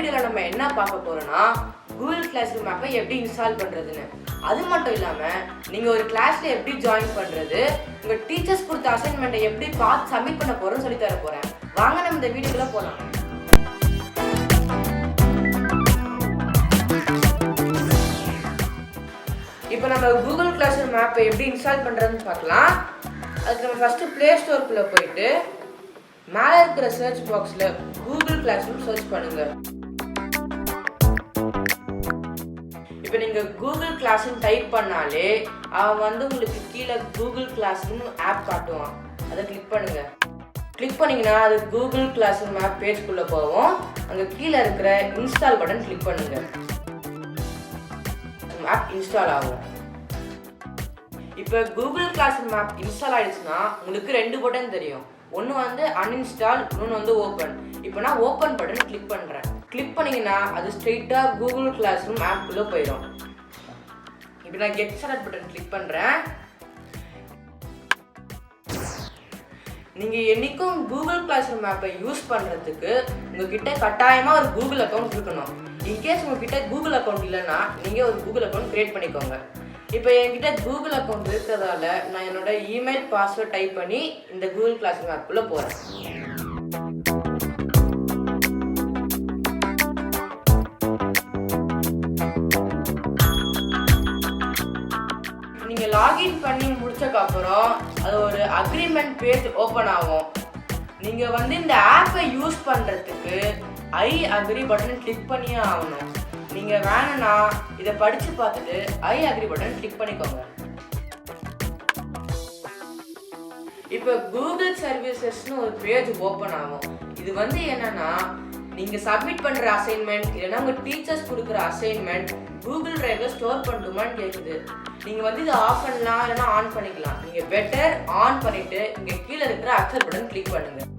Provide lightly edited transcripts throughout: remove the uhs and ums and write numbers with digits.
வீடியோவில் நம்ம என்ன பார்க்க போகிறோம்னா கூகுள் கிளாஸ் ரூம் ஆப்பை எப்படி இன்ஸ்டால் பண்ணுறதுன்னு. அது மட்டும் இல்லாமல் நீங்கள் ஒரு கிளாஸில் எப்படி ஜாயின் பண்ணுறது, உங்கள் டீச்சர்ஸ் கொடுத்த அசைன்மெண்ட்டை எப்படி பார்த்து சப்மிட் பண்ண போகிறோன்னு சொல்லி தர போகிறேன். வாங்க நம்ம இந்த வீடியோக்குள்ளே போகலாம். இப்போ நம்ம கூகுள் கிளாஸ் ரூம் ஆப்பை எப்படி இன்ஸ்டால் பண்ணுறதுன்னு பார்க்கலாம். அதுக்கு நம்ம ஃபஸ்ட்டு ப்ளே ஸ்டோருக்குள்ளே போயிட்டு மேலே இருக்கிற சர்ச் பாக்ஸில் கூகுள் கிளாஸ் ரூம் சர்ச் பண்ணுங்கள். இப்போ நீங்கள் கூகுள் கிளாஸ் ரூம் டைப் பண்ணாலே அவன் உங்களுக்கு கீழே கூகுள் கிளாஸ் ரூம் ஆப் காட்டுவான். அதை கிளிக் பண்ணுங்கள். கிளிக் பண்ணிங்கன்னா அது கூகுள் கிளாஸ் ரூம் ஆப் பேஜ்குள்ளே போவோம். அங்கே கீழே இருக்கிற இன்ஸ்டால் பட்டன் கிளிக் பண்ணுங்கள். ஆப் இன்ஸ்டால் ஆகும். இப்போ Google classroom app install ஆகிடுச்சுன்னா உங்களுக்கு 2 பட்டன் தெரியும். ஒன்று அன்இன்ஸ்டால், இன்னொன்று ஓப்பன். இப்போ நான் ஓப்பன் பட்டன் கிளிக் பண்ணுறேன். கிளிக் பண்ணிங்கன்னா அது ஸ்ட்ரெயிட்டாக கூகுள் கிளாஸ் ரூம் ஆப்புக்குள்ளே போயிடும். இப்போ நான் கெட் ஸ்டார்ட் பட்டன் கிளிக் பண்ணுறேன். நீங்கள் என்றைக்கும் கூகுள் கிளாஸ் ரூம் ஆப்பை யூஸ் பண்ணுறதுக்கு உங்ககிட்ட கட்டாயமாக ஒரு கூகுள் அக்கௌண்ட் இருக்கணும். இன்கேஸ் உங்ககிட்ட கூகுள் அக்கௌண்ட் இல்லைன்னா நீங்கள் ஒரு கூகுள் அக்கௌண்ட் க்ரியேட் பண்ணிக்கோங்க. இப்போ என்கிட்ட கூகுள் அக்கௌண்ட் இருக்கிறதால நான் என்னோட இமெயில் பாஸ்வேர்ட் டைப் பண்ணி இந்த கூகுள் கிளாஸ் ரூம் ஆப்புக்குள்ளே போகிறேன். நீங்கள் லாகின் பண்ணி முடிச்சதுக்கப்புறம் அது ஒரு அக்ரிமெண்ட் பேஜ் ஓப்பன் ஆகும். நீங்கள் இந்த ஆப்பை யூஸ் பண்ணுறதுக்கு ஐ அக்ரி பட்டன் கிளிக் பண்ணியே ஆகணும். நீங்கள் வேணும்னா இதை படித்து பார்த்துட்டு ஐ அக்ரி பட்டன் கிளிக் பண்ணிக்கோங்க. இப்போ கூகுள் சர்வீசஸ்னு ஒரு பேஜ் ஓப்பன் ஆகும். இது என்னன்னா நீங்கள் சப்மிட் பண்ணுற அசைன்மெண்ட் இல்லைன்னா உங்கள் டீச்சர்ஸ் கொடுக்குற அசைன்மெண்ட் கூகுள் டிரைவில் ஸ்டோர் பண்ணட்டுமான்னு கேட்குது. நீங்கள் இதை ஆஃப் பண்ணலாம் இல்லைன்னா ஆன் பண்ணிக்கலாம். நீங்கள் பெட்டர் ஆன் பண்ணிவிட்டு இங்கே கீழே இருக்கிற அக்செப்ட் பட்டன் கிளிக் பண்ணுங்கள்.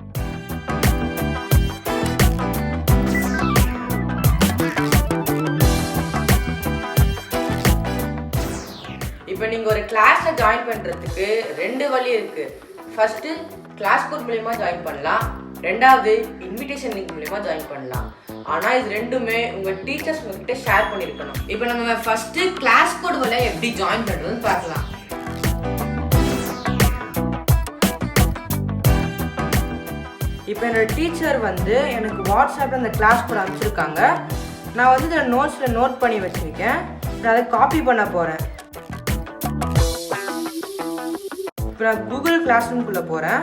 இப்போ நீங்கள் ஒரு கிளாஸில் ஜாயின் பண்ணுறதுக்கு 2 வழி இருக்குது. ஃபஸ்ட்டு கிளாஸ் கோட் மூலமா ஜாயின் பண்ணலாம். ரெண்டாவது இன்விடேஷன் லிங்க் மூலமா ஜாயின் பண்ணலாம். ஆனால் இது ரெண்டுமே உங்கள் டீச்சர்ஸ் உங்ககிட்ட ஷேர் பண்ணியிருக்கணும். இப்போ நம்ம ஃபஸ்ட்டு கிளாஸ் கோட் வழியாக எப்படி ஜாயின் பண்ணுறதுன்னு பார்க்கலாம். இப்போ என்னோட டீச்சர் எனக்கு வாட்ஸ்அப்பில் அந்த கிளாஸ் கோட் அனுப்பிச்சிருக்காங்க. நான் இதில் நோட்ஸில் நோட் பண்ணி வச்சுருக்கேன். நான் அதை காப்பி பண்ண போகிறேன். இப்போ நான் கூகுள் கிளாஸ் ரூம்குள்ளே போகிறேன்.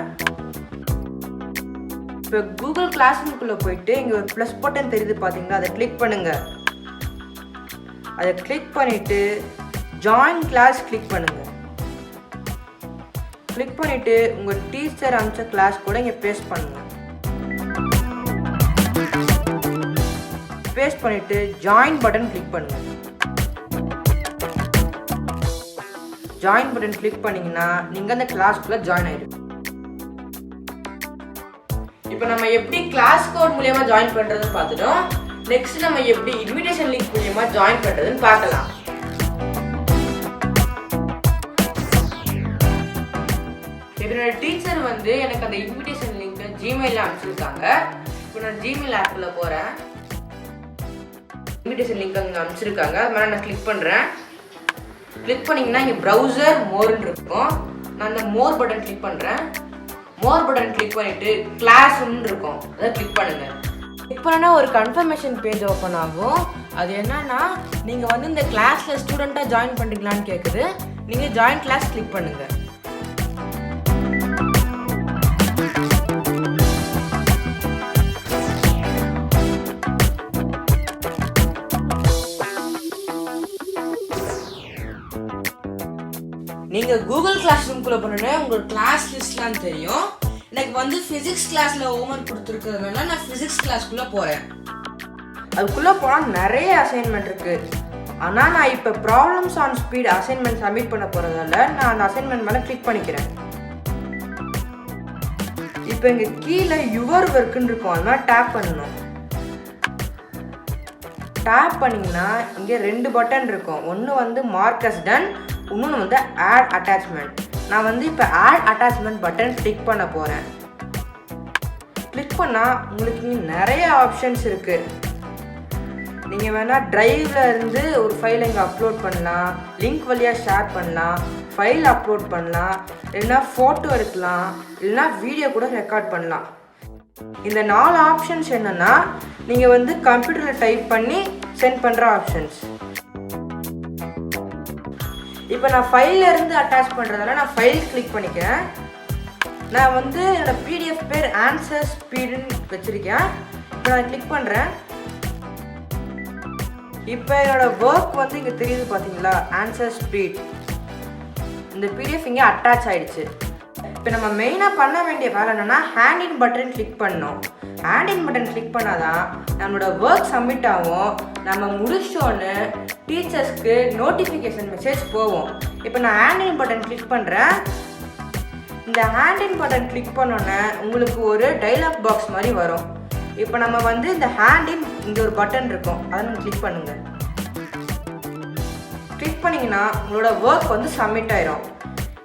இப்போ கூகுள் கிளாஸ் ரூம்குள்ளே போயிட்டு இங்கே ஒரு ப்ளஸ் பட்டன் தெரியுது பார்த்தீங்களா, அதை கிளிக் பண்ணுங்கள். அதை கிளிக் பண்ணிவிட்டு ஜாயின் கிளாஸ் கிளிக் பண்ணுங்கள். கிளிக் பண்ணிவிட்டு உங்கள் டீச்சர் அனுப்பிச்ச கிளாஸ் கூட இங்கே பேஸ்ட் பண்ணுங்கள். பேஸ்ட் பண்ணிவிட்டு ஜாயின் பட்டன் கிளிக் பண்ணுங்கள். ஜாயின் பட்டன் கிளிக் பண்ணிங்கன்னா நீங்கள் அந்த கிளாஸ்க்குள்ளே ஜாயின் ஆகிடும். இப்போ நம்ம எப்படி கிளாஸ் கோட் மூலமா ஜாயின் பண்ணுறதுன்னு பார்த்துட்டோம். நெக்ஸ்ட் நம்ம எப்படி இன்விடேஷன் லிங்க் மூலமா ஜாயின் பண்ணுறதுன்னு பார்க்கலாம். என்னோட டீச்சர் எனக்கு அந்த இன்விடேஷன் லிங்க் ஜிமெயிலில் அனுப்பிச்சிருக்காங்க. இப்போ நான் ஜிமெயில் ஆப்பில் போகிறேன். இன்விடேஷன் லிங்க் அங்கே அனுப்பிச்சிருக்காங்க. அது மேலே நான் கிளிக் பண்ணுறேன். கிளிக் பண்ணிங்கன்னா இங்கே ப்ரௌசர் மோர்னு இருக்கும். நான் அந்த மோர் பட்டன் கிளிக் பண்ணுறேன். மோர் பட்டன் கிளிக் பண்ணிவிட்டு கிளாஸ் ரூம்னு இருக்கும், அதை கிளிக் பண்ணுங்கள். கிளிக் பண்ணால் ஒரு கன்ஃபர்மேஷன் பேஜ் ஓப்பன் ஆகும். அது என்னன்னா நீங்கள் இந்த கிளாஸில் ஸ்டூடெண்ட்டாக ஜாயின் பண்ணுறீங்களான்னு கேட்குது. நீங்கள் ஜாயின் கிளாஸ் கிளிக் பண்ணுங்கள். நீங்கள் கூகுள் கிளாஸ் ரூம்குள்ளே போனோன்னே உங்களுக்கு கிளாஸ் லிஸ்ட்லாம் தெரியும். எனக்கு ஃபிசிக்ஸ் கிளாஸில் ஹோம்ஒர்க் கொடுத்துருக்கிறதுனால நான் ஃபிசிக்ஸ் கிளாஸ்க்குள்ளே போகிறேன். அதுக்குள்ளே போனால் நிறைய அசைன்மெண்ட் இருக்குது. ஆனால் நான் இப்போ problems on speed assignment submit பண்ண போகிறதால நான் அந்த அசைன்மெண்ட் மேலே கிளிக் பண்ணிக்கிறேன். இப்போ இங்கே கீழே யுவர் ஒர்க்குன்னு இருக்கும், அதனால் டேப் பண்ணணும். டேப் பண்ணிங்கன்னா இங்கே 2 பட்டன் இருக்கும். ஒன்று மார்க் அஸ் டன், இன்னொன்று ஆட் அட்டாச்மெண்ட். நான் இப்போ ஆட் அட்டாச்மெண்ட் பட்டன் கிளிக் பண்ண போகிறேன். கிளிக் பண்ணால் உங்களுக்கு நிறைய ஆப்ஷன்ஸ் இருக்குது. நீங்கள் வேணால் ட்ரைவில் இருந்து ஒரு ஃபைலை இங்கே அப்லோட் பண்ணலாம், லிங்க் வழியாக ஷேர் பண்ணலாம், ஃபைல் அப்லோட் பண்ணலாம், இல்லைனா ஃபோட்டோ எடுக்கலாம், இல்லைனா வீடியோ கூட ரெக்கார்ட் பண்ணலாம். இந்த 4 ஆப்ஷன்ஸ் என்னென்னா நீங்கள் வந்து கம்ப்யூட்டரில் டைப் பண்ணி சென்ட் பண்ணுற ஆப்ஷன்ஸ். இப்போ நான் ஃபைலில் இருந்து அட்டாச் பண்ணுறதால நான் ஃபைல் கிளிக் பண்ணிக்கிறேன். நான் வந்து என்னோடய பிடிஎஃப் பேர் ஆன்சர் ஸ்பீடுன்னு வச்சுருக்கேன். இப்போ நான் கிளிக் பண்ணுறேன். இப்போ என்னோடய ஒர்க் வந்து இங்கே தெரியுது பார்த்தீங்களா, ஆன்சர் ஸ்பீட். இந்த பிடிஎஃப் இங்கே அட்டாச் ஆகிடுச்சு. இப்போ நம்ம மெயினாக பண்ண வேண்டிய வேலை என்னென்னா ஹேண்ட் இன் பட்டன் கிளிக் பண்ணோம். ஹேண்ட் இன் பட்டன் கிளிக் பண்ணாதான் நம்மளோட ஒர்க் சப்மிட் ஆகும். நம்ம முடிச்சோன்னு டீச்சர்ஸ்க்கு நோட்டிஃபிகேஷன் மெசேஜ் போகும். இப்போ நான் ஹேண்ட் இன் பட்டன் கிளிக் பண்ணுறேன். இந்த ஹேண்ட் இன் பட்டன் கிளிக் பண்ணோன்னே உங்களுக்கு ஒரு டைலாக் பாக்ஸ் மாதிரி வரும். இப்போ நம்ம வந்து இந்த ஹேண்ட் இன் இங்கே ஒரு பட்டன் இருக்கும், அதை நம்ம கிளிக் பண்ணுங்கள். கிளிக் பண்ணிங்கன்னா உங்களோட ஒர்க் வந்து சப்மிட் ஆயிரும்.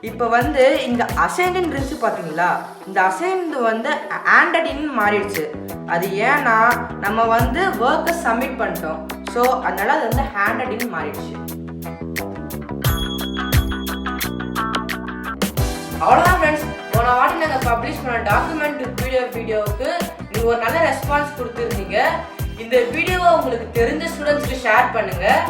இப்போ வந்து இங்கே அசைன்டுன்னு இருந்துச்சு பார்த்தீங்களா, இந்த அசைன்டு வந்து ஹேண்டட்-இன் மாறிடுச்சு. அது ஏன்னா நம்ம வந்து ஒர்க்கை சப்மிட் பண்ணிட்டோம். ஸோ அதனால அது வந்து ஹேண்டட்-இன் மாறிடுச்சு. அவ்வளோதான் ஃப்ரெண்ட்ஸ். போன வாட்டி நாங்கள் பப்ளிஷ் பண்ண டாக்குமெண்ட் வீடியோவுக்கு நீங்கள் ஒரு நல்ல ரெஸ்பான்ஸ் கொடுத்துருந்தீங்க. இந்த வீடியோவை உங்களுக்கு தெரிஞ்ச ஸ்டூடெண்ட்ஸ்க்கு ஷேர் பண்ணுங்கள்.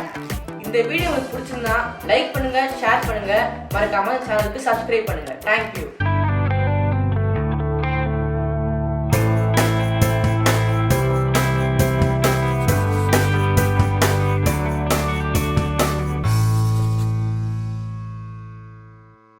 இந்த வீடியோ உங்களுக்கு பிடிச்சிருந்தா லைக் பண்ணுங்கள், ஷேர் பண்ணுங்கள், மறக்காமல் சேனலுக்கு சப்ஸ்கிரைப் பண்ணுங்கள். தேங்க்யூ.